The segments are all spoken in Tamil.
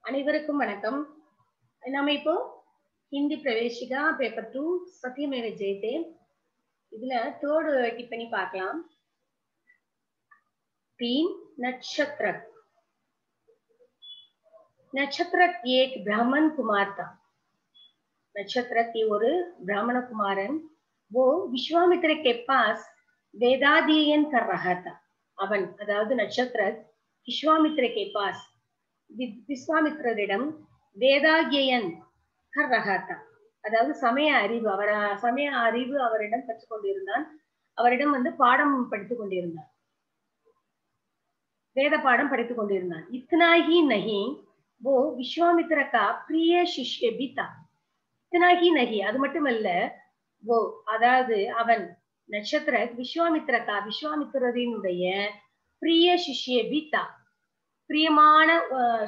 அனைவருக்கும் வணக்கம். நாம இப்போ ஹிந்தி பிரவேசிகா பேப்பர் 2 சத்தியமேவ ஜெயதே இதுல தேர்டு டிப்பனி பார்க்கலாம். तीन नक्षत्र नक्षत्र एक ब्राह्मण कुमार था. नक्षत्र की और ब्राह्मण कुमारन वो विश्वामित्र के पास वेदाध्ययन कर रहा था. அவன் அதாவது நட்சத்திர விஸ்வாமித்ர के पास விஸ்வாமித்ரரிடம் வேதாத்யயன் கர் ரஹா தா, அதாவது சமய அறிவு அவரிடம் கற்றுக் கொண்டிருந்தான். அவரிடம் பாடம் படித்துக் கொண்டிருந்தான், வேத பாடம் படித்துக் கொண்டிருந்தான். இத்தனா ஹி நஹி वो विश्वामित्र का प्रिय शिष्य भी था. इतना ही नहीं, அது மட்டுமல்ல, वो அதாவது அவன் நட்சத்திர விஸ்வாமித்திரரினுடைய பிரிய சிஷ்ய भी था, பிரியமான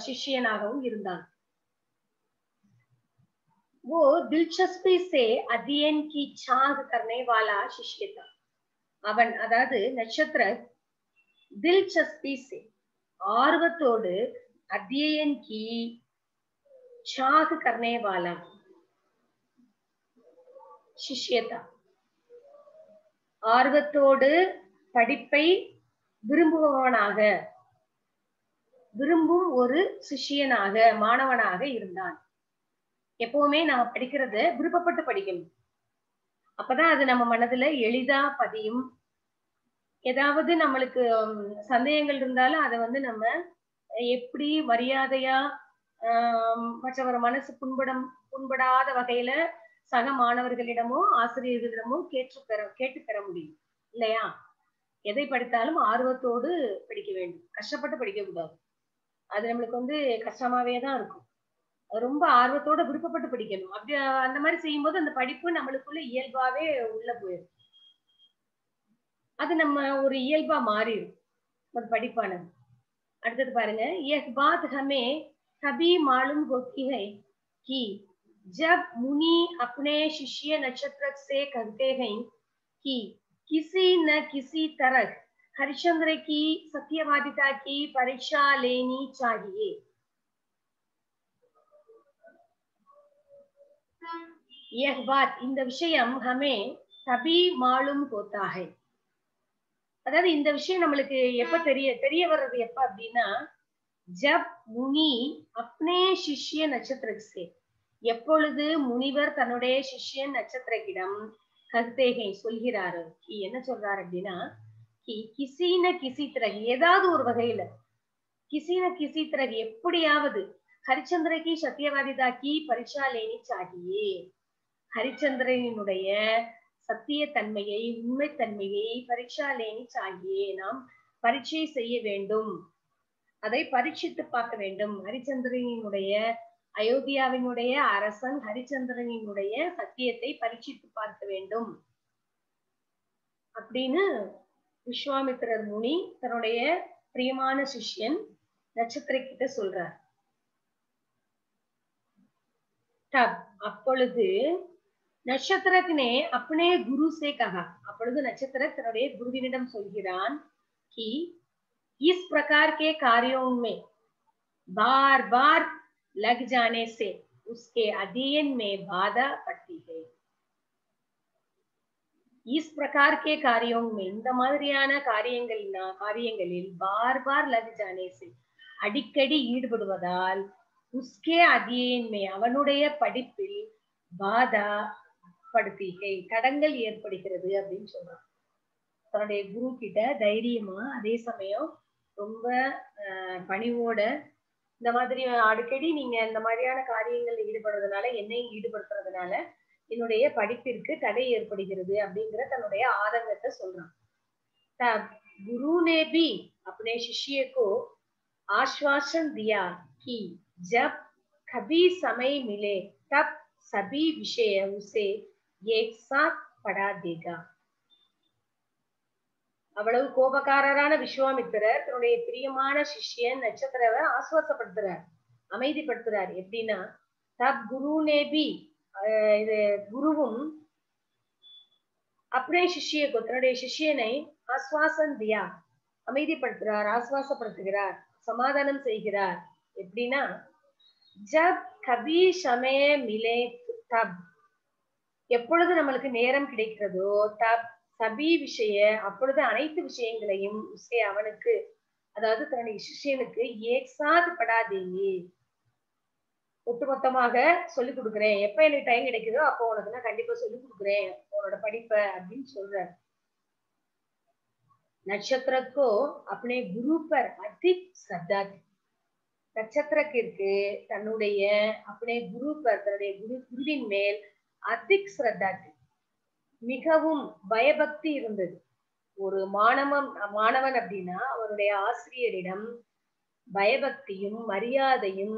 சிஷ்யனாகவும் இருந்தான். वो दिलचस्पी से अध्ययन की चाह करने वाला शिष्य था. அவன் அதாவது நட்சத்திர दिलचस्पी से ஆர்வத்தோடு अध्ययन की चाह करने वाला शिष्य था. ஆர்வத்தோடு படிப்பை விரும்பும் ஒரு சிஷ்யனாக மாணவனாக இருந்தான். எப்பவுமே நாம படிக்கிறத விருப்பப்பட்டு படிக்கணும், அப்பதான் அது நம்ம மனதுல எளிதா பதியும். ஏதாவது நம்மளுக்கு சந்தேகங்கள் இருந்தாலும் அதை நம்ம எப்படி மரியாதையா மற்றவர் மனசு புண்படாத வகையில சக மாணவர்களிடமோ ஆசிரியர்களிடமோ கேட்டு பெற முடியும் இல்லையா? எதை படித்தாலும் ஆர்வத்தோடு படிக்க வேண்டும், கஷ்டப்பட்டு படிக்க கூடாது. அது நம்மளுக்கு கஷ்டமாவே தான் இருக்கும். ரொம்ப ஆர்வத்தோட விருப்பப்பட்டு படிக்கணும். அப்படி அந்த மாதிரி செய்யும்போது அந்த படிப்பு நம்மளுக்குள்ள இயல்பாவே உள்ள போயிடும். அது நம்ம ஒரு இயல்பா மாறிடும் ஒரு படிப்பானது. அடுத்தது பாருங்க, एक बात हमें कभी मालूम होती है कि जब मुनि अपने शिष्य नक्षत्र से कहते हैं कि किसी न किसी तरह हरिश्चंद्र की सत्यवादिता की परीक्षा लेनी चाहिए. यह बात, இந்த விஷயம் हमें कभी मालूम होता है, அதாவது இந்த விஷயம் நம்மளுக்கு எப்ப தெரிய வர்றது எப்ப அப்படின்னா, ஜப் முனி அப்னே சிஷ்ய நட்சத்திரே, எப்பொழுது முனிவர் தன்னுடைய சிஷ்யன் நட்சத்திரக்கிடம் கருத்தேகை சொல்கிறாரு. என்ன சொல்றாரு அப்படின்னா, கிசின கிசி திறகு, ஏதாவது ஒரு வகையில கிசின கிசி திறகு எப்படியாவது ஹரிச்சந்திரகி சத்தியவாதிதாக்கி பரீட்சா லேனி சாகியே, ஹரிச்சந்திரனுடைய சத்தியத்தன்மையை உண்மைத்தன்மையை பரீட்சா லேனி சாகியே, நாம் பரீட்சை செய்ய வேண்டும், அதை பரீட்சித்து பார்க்க வேண்டும். ஹரிச்சந்திரனுடைய அயோத்தியாவினுடைய அரசன் ஹரிச்சந்திரனுடைய சத்தியத்தை பரீட்சித்து பார்க்க வேண்டும் அப்படின்னு விஸ்வாமித்திரர் முனி தன்னுடைய பிரியமான சிஷ்யன் நட்சத்திர கிட்ட சொல்றார். அப்பொழுது நட்சத்திரத்தினே अपने गुरु से कहा, அப்பொழுது நட்சத்திர தன்னுடைய குருவினிடம் சொல்கிறான், कि इस प्रकार के कार्यों में बार बार लग जाने से उसके अध्ययन में बाधा पड़ती है. इस प्रकार के कार्यों में, இந்த மாதிரியான காரியங்களில் बार बार लग जाने से, அடிக்கடி ஈடுபடுவதால் उसके अध्ययन में, அவனுடைய படிப்பில் பாதா படுத்திகை, தடங்கள் ஏற்படுகிறது அப்படின்னு சொல்றான். தன்னுடைய குரு கிட்ட தைரியமா, அதே சமயம் ரொம்ப பணிவோட, இந்த மாதிரி அடிக்கடி நீங்க இந்த மாதிரியான காரியங்கள்ல ஈடுபடுறதுனால, என்னையும் ஈடுபடுத்துறதுனால என்னுடைய படிப்பிற்கு தடை ஏற்படுகிறது அப்படிங்கிற தன்னுடைய ஆதங்கத்தை சொல்றான். குரு ने भी अपने शिष्य को आश्वासन दिया कि जब कभी समय मिले तब सभी विषय उसे एक साथ पढ़ा देगा. அவ்வளவு கோபக்காரரான விஸ்வாமித்திரர் தன்னுடைய பிரியமான சிஷ்யன் நட்சத்திரவை ஆசுவாசப்படுத்துறார், அமைதிப்படுத்துறார். எப்படின்னா, தப் குரு நேபி, இது குருவும் அப்னே சிஷ்யக்கு, தன்னுடைய சிஷ்யனை ஆஸ்வாசன் தியா, அமைதிப்படுத்துறார், ஆஸ்வாசப்படுத்துகிறார், சமாதானம் செய்கிறார். எப்படின்னா, जब कभी समय मिले तब எப்பொழுது நம்மளுக்கு நேரம் கிடைக்கிறதோ தப் சபி விஷய அப்பொழுது அனைத்து விஷயங்களையும் உசே அவனுக்கு அதாவது தன்னுடைய சிஷ்யனுக்கு ஏக்சாத் படாதேயே ஒட்டுமொத்தமாக சொல்லிக் கொடுக்குறேன். எப்ப எனக்கு டைம் கிடைக்குதோ அப்போ உனக்கு நான் கண்டிப்பா சொல்லிக் கொடுக்குறேன் உன்னோட படிப்பை அப்படின்னு சொல்ற. नक्षत्र को अपने गुरु पर अधिक श्रद्धा थी. நட்சத்திரத்திற்கு தன்னுடைய अपने गुरु पर தன்னுடைய குருவின் மேல் அதிக் ஸ்ரத்தா மிகவும் பயபக்தி இருந்தது. ஒரு மாணவன் அப்படின்னா அவருடைய ஆசிரியரிடம் பயபக்தியும் மரியாதையும்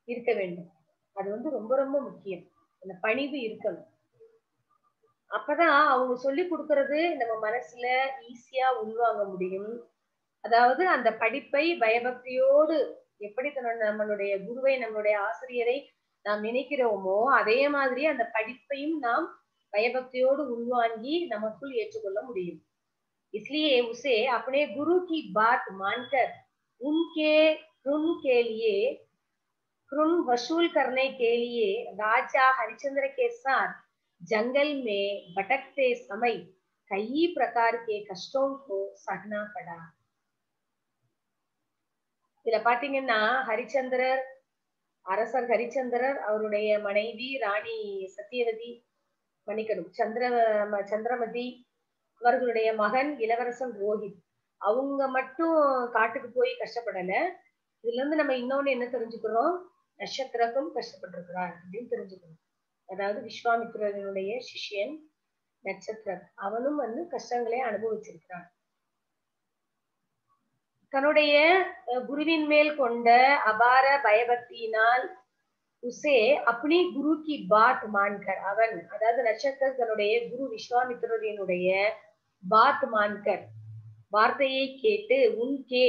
இருக்க வேண்டும். அது வந்து ரொம்ப ரொம்ப முக்கியம். அந்த பணிவு இருக்கணும். அப்பதான் அவங்க சொல்லி கொடுக்கறது நம்ம மனசுல ஈஸியா உள்வாங்க முடியும். அதாவது அந்த படிப்பை பயபக்தியோடு எப்படி நம்மளுடைய குருவை நம்மளுடைய ஆசிரியரை நாம் நினைக்கிறோமோ அதே மாதிரி அந்த படிப்பையும் நாம் பயபக்தியோடு உள்வாங்கி நமக்குள் ஏற்றுக்கொள்ள முடியும். इसलिए उसे अपने गुरु की बात मानकर उनके ऋण के लिए ऋण वसूल करने के लिए राजा हरिश्चंद्र के साथ जंगल में भटकते समय कई प्रकार के कष्टों को सहना पड़ा. இதுல பாத்தீங்கன்னா ஹரிச்சந்திரர் அரசர் ஹரிச்சந்திரர் அவருடைய மனைவி ராணி சத்தியவதி மன்னிக்கணும் சந்திரமதி அவர்களுடைய மகன் இளவரசன் ரோஹித் அவங்க மட்டும் காட்டுக்கு போய் கஷ்டப்படல. இதுல இருந்து நம்ம இன்னொன்னு என்ன தெரிஞ்சுக்கிறோம், நட்சத்திரக்கும் கஷ்டப்பட்டிருக்கிறார் அப்படின்னு தெரிஞ்சுக்கணும். அதாவது விஸ்வாமித்திரனுடைய சிஷ்யன் நட்சத்திரர் அவனும் வந்து கஷ்டங்களை அனுபவிச்சிருக்கிறான். தன்னுடைய குருவின் மேல் கொண்ட அபார பயபக்தியினால் உசே அப்படி குரு கி பாத் மான்கர் அவன் அதாவது நட்சத்திர தன்னுடைய குரு விஸ்வாமித்திரனுடைய பாத் மான்கர் வார்த்தையை கேட்டு உன்கே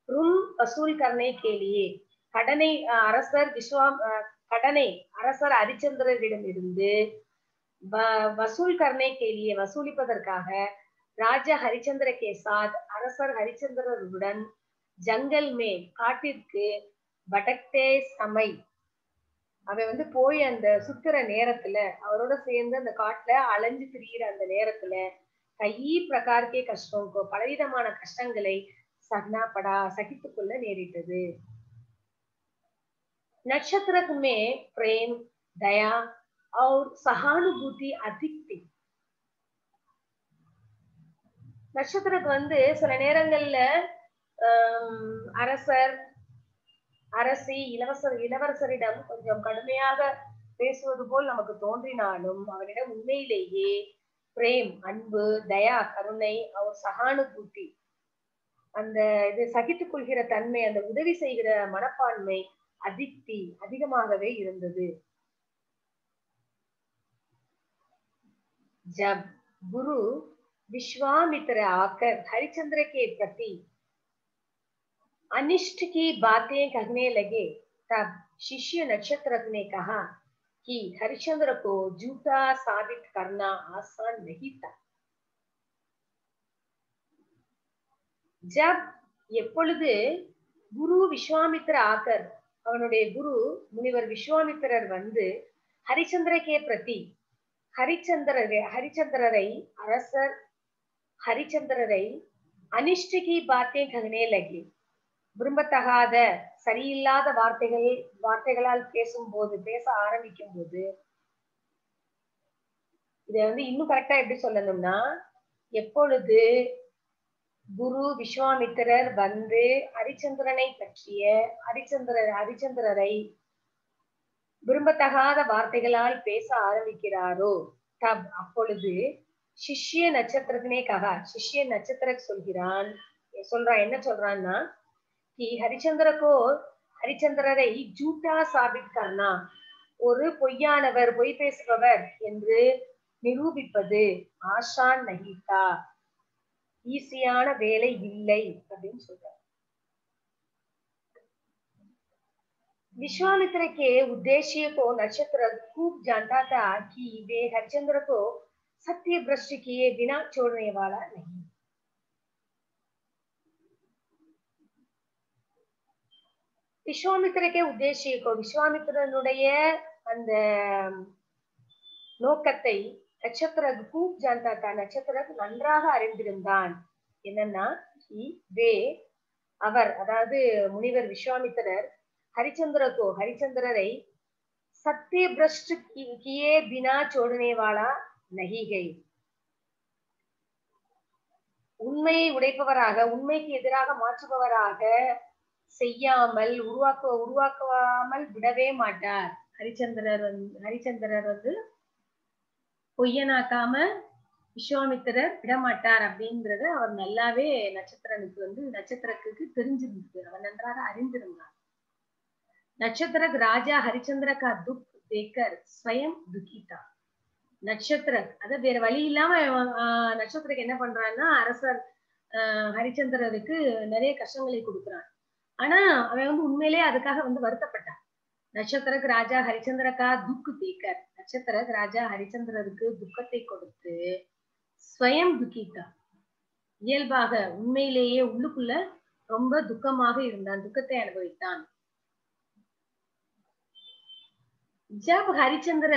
ருன் வசூல் கர்னே கேலியே கடனை அரசர் ஹரிச்சந்திரரிடம் இருந்து வசூல் கர்னே கேலியே வசூலிப்பதற்காக ராஜா ஹரிச்சந்திர கே சாத் அரசர் ஹரிச்சந்திரருடன் ஜங்கல் மேல் காட்டிற்கு படக்தே சமை அவன் வந்து போய் அந்த சுத்துற நேரத்துல அவரோட சேர்ந்து அந்த காட்டுல அலைஞ்சு திரியிற அந்த நேரத்துல கை பிரகாரக்கே கஷ்டம் பலவிதமான கஷ்டங்களை சகித்துக் கொள்ள நேரிட்டது. நட்சத்திரக்குமே பிரேம் தயா और सहानुभूति अधिक थी. நட்சத்திரக்கு வந்து சில நேரங்கள்ல அரசி இளவரசரிடம் கொஞ்சம் கடுமையாக பேசுவது போல் நமக்கு தோன்றினாலும் அவரிடம் உண்மையிலேயே பிரேம் அன்பு தயா கருணை அவர் சகானுபூதி அந்த இது சகித்துக் கொள்கிற தன்மை அந்த உதவி செய்கிற மனப்பான்மை அதிகமாகவே இருந்தது. ஜப் குரு विश्वामित्र आकर हरिश्चंद्र के प्रति अनिष्ट की बातें कहने लगे तब शिष्य नक्षत्र ने कहा कि हरिश्चंद्र को झूठा साबित करना आसान नहीं था. जब எப்பொழுது குரு விஸ்வாமித்திர ஆக்கர் அவனுடைய குரு முனிவர் விஸ்வாமித்திரர் வந்து ஹரிச்சந்திரகே பிரதி ஹரிச்சந்திரரை அரசர் ஹரிச்சந்திரரை அனிஷ்டகி பாத்தே ககனே லகி விரும்பத்தகாத சரியில்லாத வார்த்தைகளால் பேச ஆரம்பிக்கும் போது இத வந்து இன்னும் கரெக்டா எப்படி சொல்லணும்னா எப்பொழுது குரு விஸ்வாமித்திரர் வந்து ஹரிச்சந்திரனை பற்றிய ஹரிச்சந்திரரை விரும்பத்தகாத வார்த்தைகளால் பேச ஆரம்பிக்கிறாரோ தப் அப்பொழுது சிஷ்ய நட்சத்திரத்தினே சிஷ்ய நட்சத்திர சொல்றான் என்ன சொல்றான்னா ஹரிச்சந்திரரை ஜூட்டா சாபித் கர்னா ஒரு பொய்யானவர் பொய் பேசுபவர் என்று நிரூபிப்பது ஆசான் நஹிதா ஈஸியான வேலை இல்லை அப்படின்னு சொல்றார். विश्वामित्र के उद्देश्य को नक्षत्र खूब जानता था कि वे हरिश्चंद्र को सत्य भ्रष्ट किए बिना छोड़ने वाला नहीं. விஸ்வாமித்திரக்கே உத்தேசிக்கோ விஸ்வாமித்திரனுடைய அந்த நோக்கத்தை நட்சத்திரக்கு खूब जानता था நட்சத்திரக்கு நன்றாக அறிந்திருந்தான். என்னன்னா வே அவர் அதாவது முனிவர் விஸ்வாமித்திரர் ஹரிச்சந்திரகோ ஹரிச்சந்திரரை சத்திய பிரஷ்ட் கியே பினா छोड़ने वाला नहीं है. உண்மையை உடைப்பவராக உண்மைக்கு எதிராக மாற்றுபவராக செய்யாமல் உருவாக்காமல் விடவே மாட்டார். ஹரிச்சந்திரர் வந்து பொய்யனாக்காம விஸ்வாமித்திரர் விடமாட்டார் அப்படின்றத அவர் நல்லாவே நட்சத்திரக்கு தெரிஞ்சிருந்தது. அவர் நன்றாக அறிந்திருந்தார். நட்சத்திரக் ராஜா ஹரிச்சந்திர கா துக் தேக்கர் ஸ்வயம் துக்கிதா. நட்சத்திரக் அத வேற வழி இல்லாம நட்சத்திரக்கு என்ன பண்றான்னா அரசர் ஹரிச்சந்திரருக்கு நிறைய கஷ்டங்களை கொடுக்குறான். ஆனா அவன் வந்து உண்மையிலேயே அதுக்காக வந்து வருத்தப்பட்டான். நட்சத்திரக்கு ராஜா ஹரிச்சந்திர கா துக் தேக்கர் நட்சத்திரக் ராஜா ஹரிச்சந்திரருக்கு துக்கத்தை கொடுத்து ஸ்வயம் துக்கிதா இயல்பாக உண்மையிலேயே உள்ளுக்குள்ள ரொம்ப துக்கமாக இருந்தான், துக்கத்தை அனுபவித்தான். जब हरिचंद्र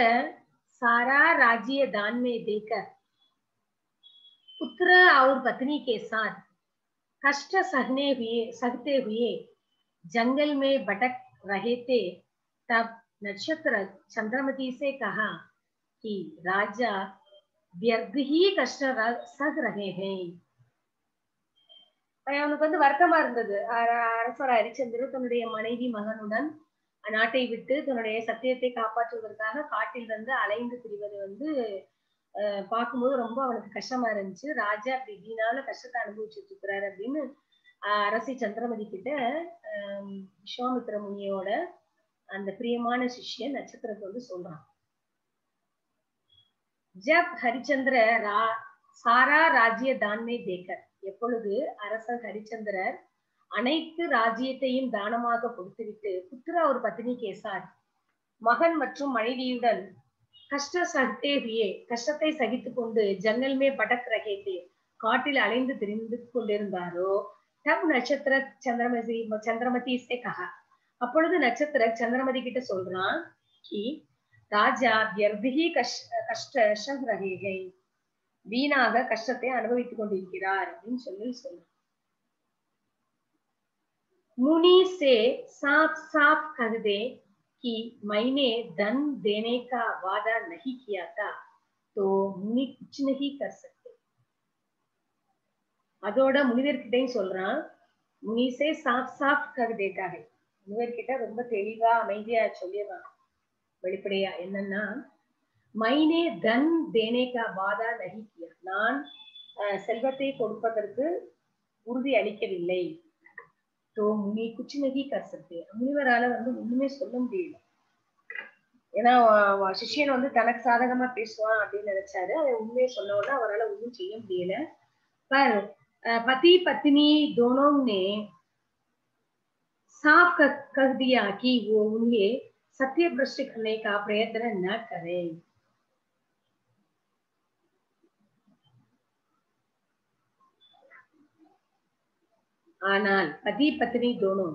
सारा राज्य दान में देकर पुत्र और पत्नी के साथ कष्ट सहते हुए जंगल में भटक रहे थे, तब नक्षत्र चंद्रमती से कहा कि राजा व्यर्थ ही कष्ट सह रहे हैं. அவனுக்கு வந்து வருத்தமா இருந்தது. அரசர் ஹரிச்சந்திரர் தன்னுடைய மனைவி மகனுடன் நாட்டை விட்டு தன்னுடைய சத்தியத்தை காப்பாற்றுவதற்காக காட்டில் வந்து அலைந்து திரிவது வந்து பார்க்கும்போது ரொம்ப அவனுக்கு கஷ்டமா இருந்துச்சு. ராஜா அப்படி இதனால கஷ்டத்தை அனுபவிச்சுட்டு இருக்கிறாரு அப்படின்னு அரசி சந்திரமதி கிட்ட விஸ்வாமித்திர முனியோட அந்த பிரியமான சிஷ்யன் நட்சத்திரத்தை வந்து சொல்றான். ஜப் ஹரிச்சந்திர சாரா ராஜ்ய தான்மே தேக்கர் எப்பொழுது அரசர் ஹரிச்சந்திரர் அனைத்து ராஜ்யத்தையும் தானமாக கொடுத்துவிட்டு புத்திர ஒரு பத்தினி கேசார் மகன் மற்றும் மனைவியுடன் கஷ்டத்தை சகித்துக் கொண்டு ஜன்னல்மே படக் ரகேத்தே காட்டில் அலைந்து திரிந்து கொண்டிருந்தாரோ தப் நட்சத்திர சந்திரமதி சே கஹா அப்பொழுது நட்சத்திர சந்திரமதி கிட்ட சொல்றான் கி ராஜா வியர்திஹி கஷ்ட ரகேகை வீணாக கஷ்டத்தை அனுபவித்துக் கொண்டிருக்கிறார் அப்படின்னு சொல்றான். मुनि से साफ साफ कह दे कि मैंने धन देने का वादा नहीं किया था तो मुनि कुछ नहीं कर सकते. அதோட முனிவர்கிட்டையும் சொல்றான். முனிசே சாஃப் சாஃப் கர் தேதா ஹை முனிவர்கிட்ட ரொம்ப தெளிவா அமைதியா சொல்லிடுறான் வெளிப்படையா. என்னன்னா மைனே தன் தேனே கா வாதா நஹி கியா நான் செல்வத்தை கொடுப்பதற்கு உறுதி அளிக்கவில்லை. तो मुनि कुछ नहीं कर सकते முனிவரால வந்து ஒண்ணுமே சொல்ல முடியல. ஏன்னா சிஷ்யன் வந்து தனக்கு சாதகமா பேசுவான் அப்படின்னு நினைச்சாரு. அதை உண்மையை சொன்ன உடனே அவரால் ஒன்றும் செய்ய முடியல. पर पति पत्नी दोनों ने साफ कह दिया कि वो उन्हें सत्य भ्रष्ट करने का प्रयत्न न करें. ஆனால் பதி பத்னி தோனோ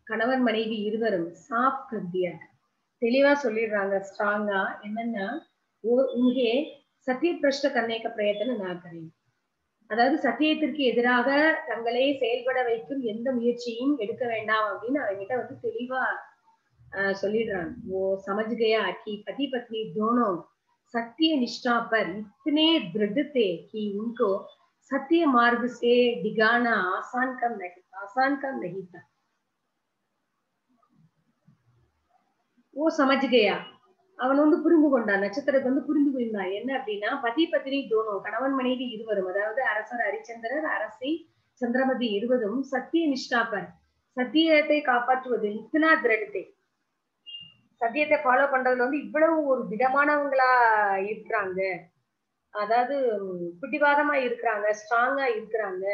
கணவன் மனைவி இருவரும் சாப் கர்தியா தெளிவா சொல்லிடுறாங்க ஸ்ட்ராங்கா. என்னன்னா உங்கே சத்திய பிரஷ்ட கர்ணேக்க பிரயத்தனம் நான் கரேன் அதாவது சத்தியத்திற்கு எதிராக தங்களை செயல்பட வைக்கும் எந்த முயற்சியும் எடுக்க வேண்டாம் அப்படின்னு அவங்கிட்ட வந்து தெளிவா சொல்லிடுறாங்க. वो समझ गया कि पति पत्नी दोनों सत्य निष्ठा पर इतने दृढ़ थे कि उनको सत्य मार्ग से डिगाना आसान काम नहीं था. वो समझ गया அவன் வந்து புரிந்து கொண்டான். நட்சத்திரத்தை வந்து புரிந்து கொண்டான். என்ன அப்படின்னா பதி பத்னி தோனோ கணவன் மனைவி இருவரும் அதாவது அரசர் ஹரிச்சந்திரர் அரசி சந்திரமதி இருவரும் சத்திய நிஷ்டாபர் சத்தியத்தை காப்பாற்றுவது இத்தனா திரடத்தை சத்தியத்தை ஃபாலோ பண்றதுல வந்து இவ்வளவு ஒரு திடமானவங்களா இருக்கிறாங்க. அதாவது பிடிவாதமா இருக்கிறாங்க, ஸ்ட்ராங்கா இருக்கிறாங்க,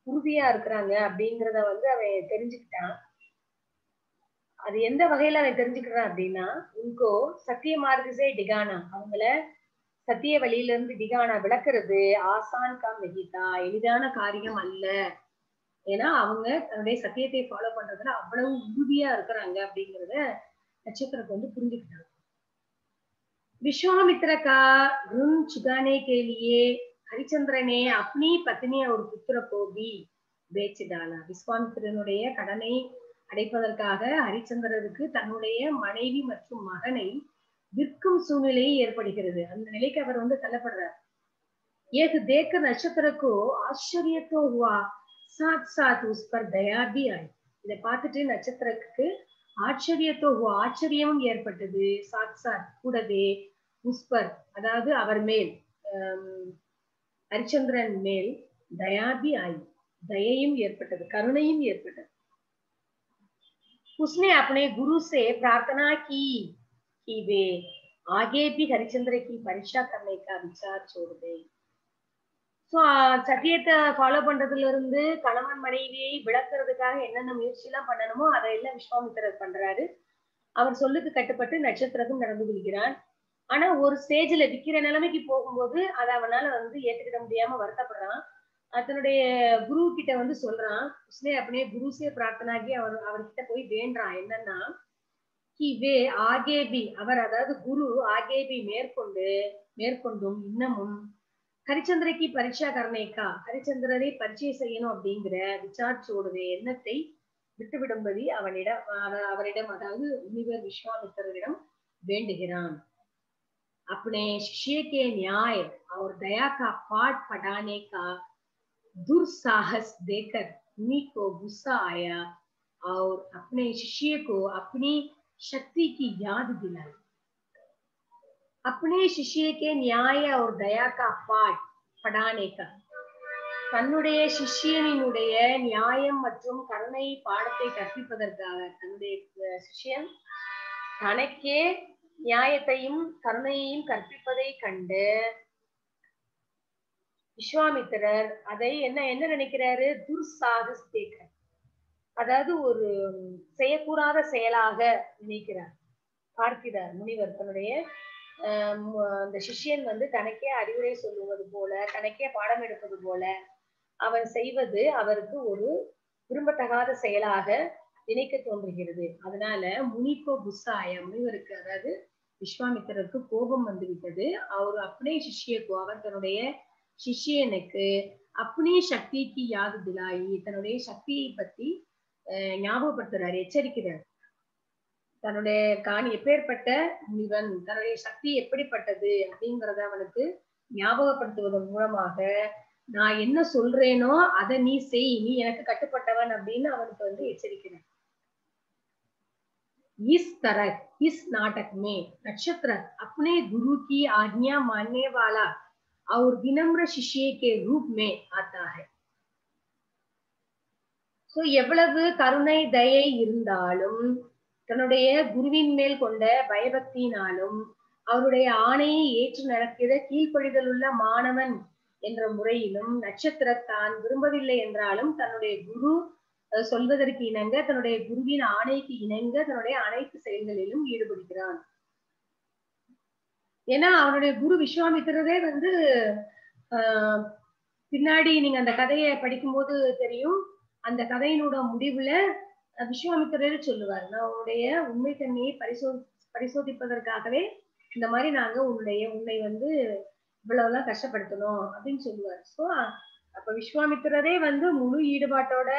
உறுதியா இருக்கிறாங்க அப்படிங்கிறத வந்து அவன் தெரிஞ்சுக்கிட்டான். அது எந்த வகையில அவன் தெரிஞ்சுக்கிறான் அப்படின்னா உங்கோ சத்திய மார்க்கசே டிகானா அவங்கள சத்திய வழியில இருந்து டிகானா விளக்குறது ஆசான் காம் நஹிதா எளிதான காரியம் அல்ல ஏன்னா அவங்க தன்னுடைய சத்தியத்தை ஃபாலோ பண்றதுல அவ்வளவு உறுதியா இருக்கிறாங்க அப்படிங்கிறத நட்சத்திரத்தை வந்து புரிஞ்சுக்கிட்டாங்க. विश्वामित्र का ऋण चुकाने के लिए हरिचंद्र ने अपनी पत्नी और पुत्र को भी बेच डाला. விஸ்வாமித்திரனுடைய கடனை அடைப்பதற்காக ஹரிச்சந்திரருக்கு தன்னுடைய மனைவி மற்றும் மகனை விற்கும் சூழ்நிலை ஏற்படுகிறது. அந்த நிலைக்கு அவர் வந்து தள்ளப்படுறார். एक देखकर नक्षत्र को आश्चर्य तो हुआ, साथ साथ उस पर दया भी आई. இதை பார்த்துட்டு நட்சத்திரத்துக்கு ஆச்சரியத்தோ ஆச்சரியமும் ஏற்பட்டது. சாத் சாத் கூடவே உஸ்பர் அதாவது அவர் மேல் ஹரிச்சந்திரன் மேல் தயாபி ஆய் தயையும் ஏற்பட்டது, கருணையும் ஏற்பட்டது. उसने अपने गुरु से प्रार्थना की कि वे आगे भी हरिचंद्र की परीक्षा करने का विचार छोड़ दे. சோ சத்தியத்தை ஃபாலோ பண்றதுல இருந்து கணவன் மனைவியை விளக்குறதுக்காக என்னென்ன முயற்சி எல்லாம் பண்ணணுமோ அதையெல்லாம் விஸ்வாமித்திரர் பண்றாரு. அவர் சொல்லுக்கு கட்டுப்பட்டு நட்சத்திரக்கும் நடந்து கொள்கிறான். ஆனா ஒரு ஸ்டேஜ்ல விக்கிற நிலைமைக்கு போகும்போது அதை அவனால வந்து ஏத்துக்கிட முடியாம வருத்தப்படுறான். தன்னுடைய குரு கிட்ட வந்து சொல்றான். உஸ்னே அப்படியே குருசே பிரார்த்தனாகி அவர்கிட்ட போய் வேண்டான். என்னன்னா கிவே ஆகேபி அவர் அதாவது குரு ஆகேபி மேற்கொண்டும் இன்னமும் ஹரிச்சந்திரக்கு பரீட்சா கர்ணேக்கா ஹரிச்சந்திரரை பரீட்சை செய்யணும் அப்படிங்கிற விசாரிச்சோடுவே எண்ணத்தை விட்டுவிடும்படி அவரிடம் அதாவது முனிவர் விஸ்வாமித்திரரிடம் வேண்டுகிறான். अपने शिष्य के न्याय और दया का पाठ पढ़ाने का दुस्साहस देखकर मुनि को गुस्सा आया और अपने शिष्य को अपनी शक्ति की याद दिलाई. अपने शिष्य के न्याय और दया का पाठ पढ़ाने का தன்னுடைய சிஷ்யனினுடைய நியாயம் மற்றும் கருணை பாடத்தை கற்பிப்பதற்காக தன்னுடைய சிஷ்யன் தனக்கே நியாயத்தையும் கருணையையும் கற்பிப்பதை கண்டு விஸ்வாமித்திரர் அதை என்ன நினைக்கிறாரு, துர்சாகஸ்தேக அதாவது ஒரு செய்யக்கூடாத செயலாக நினைக்கிறார், பார்க்கிறார். முனிவர் தன்னுடைய அந்த சிஷ்யன் வந்து தனக்கே அறிவுரை சொல்லுவது போல தனக்கே பாடம் எடுப்பது போல அவன் செய்வது அவருக்கு ஒரு விரும்பத்தகாத செயலாக நினைக்க தோன்றுகிறது. அதனால முனிக்கோ குஸ்ஸாய முனிவருக்கு அதாவது விஸ்வாமித்திரருக்கு கோபம் வந்துவிட்டது. அவர் அப்படியே சிஷ்யக்கோ அவர் தன்னுடைய சிஷ்யனுக்கு அப்படியே சக்திக்கு யாது திலாயி தன்னுடைய சக்தியை பத்தி ஞாபகப்படுத்துறாரு, எச்சரிக்கிறார். தன்னுடைய எப்பேற்பட்ட முனிவன் தன்னுடைய சக்தி எப்படிப்பட்டது அப்படிங்கிறத அவனுக்கு ஞாபகப்படுத்துவதன் மூலமாக நான் என்ன சொல்றேனோ அதை நீ செய், நீ எனக்கு கட்டுப்பட்டவன் அப்படின்னு அவனுக்கு வந்து எச்சரிக்கிறேன். इस तरह इस नाटक में नक्षत्र अपने गुरु की आज्ञा मानने वाला और विनम्र शिष्य के रूप में आता है. சோ எவ்வளவு கருணை தயை இருந்தாலும் தன்னுடைய குருவின் மேல் கொண்ட பயபக்தியினாலும் அவருடைய ஆணையை ஏற்று நடக்கிற கீழ்ப்படிதல் உள்ள மாணவன் என்ற முறையிலும் நட்சத்திர தான் விரும்பவில்லை என்றாலும் தன்னுடைய குரு சொல்வதற்கு இணங்க தன்னுடைய குருவின் ஆணைக்கு இணங்க தன்னுடைய அனைத்து செயல்களிலும் ஈடுபடுகிறான். ஏன்னா அவனுடைய குரு விஸ்வாமித்திரரே வந்து பின்னாடி நீங்க அந்த கதையை படிக்கும்போது தெரியும், அந்த கதையினோட முடிவுல விஸ்வாமித்திரரே சொல்லுவார், நான் உன்னுடைய உண்மை தன்மையை பரிசோதிப்பதற்காகவே இந்த மாதிரி நாங்க உன்னை வந்து இவ்வளவுலாம் கஷ்டப்படுத்தணும் அப்படின்னு சொல்லுவார். சோ அப்ப விஸ்வாமித்திரரே வந்து முழு ஈடுபாட்டோட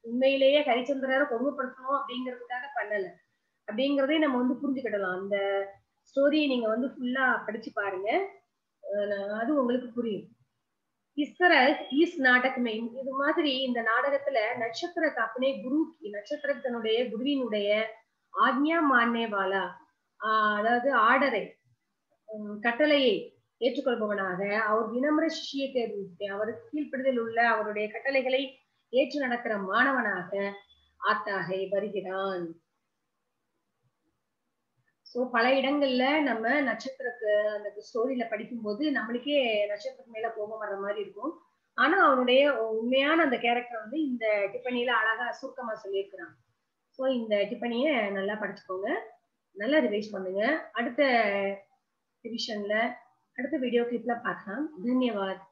உண்மையிலேயே ஹரிச்சந்திரரை கொடுமைப்படுத்தணும் அப்படிங்கிறதுக்காக பண்ணல அப்படிங்கிறதே நம்ம வந்து புரிஞ்சுக்கிடலாம். அந்த ஸ்டோரியை நீங்க வந்து ஃபுல்லா படிச்சு பாருங்க, அது உங்களுக்கு புரியும். இஸ் நாடகமே இது மாதிரி இந்த நாடகத்துல நட்சத்திர அப்பனே குரு நட்சத்திரத்தினுடைய குருவினுடைய ஆக்ஞா மான்னேவாலா அதாவது ஆர்டரை கட்டளையை ஏற்றுக்கொள்பவனாக அவர் வினம்ர சிஷ்யத்தை அவருக்கு கீழ்ப்படுதல் உள்ள அவருடைய கட்டளைகளை ஏற்று நடக்கிற மாணவனாக ஆத்தாக வருகிறான். சோ பல இடங்கள்ல நம்ம நட்சத்திரக்கு அந்த ஸ்டோரியில படிக்கும்போது நம்மளுக்கே நட்சத்திரத்து மேல கோபம் வர்ற மாதிரி இருக்கும். ஆனா அவனுடைய உண்மையான அந்த கேரக்டர் வந்து இந்த டிப்பனியில அழகா சுருக்கமா சொல்லியிருக்கிறான். சோ இந்த டிப்பனிய நல்லா படிச்சுக்கோங்க, நல்லா ரிவைஸ் பண்ணுங்க. அடுத்த டிவிஷன்ல அடுத்த வீடியோ கிளிப்ல பார்க்கலாம். தன்யவாத்.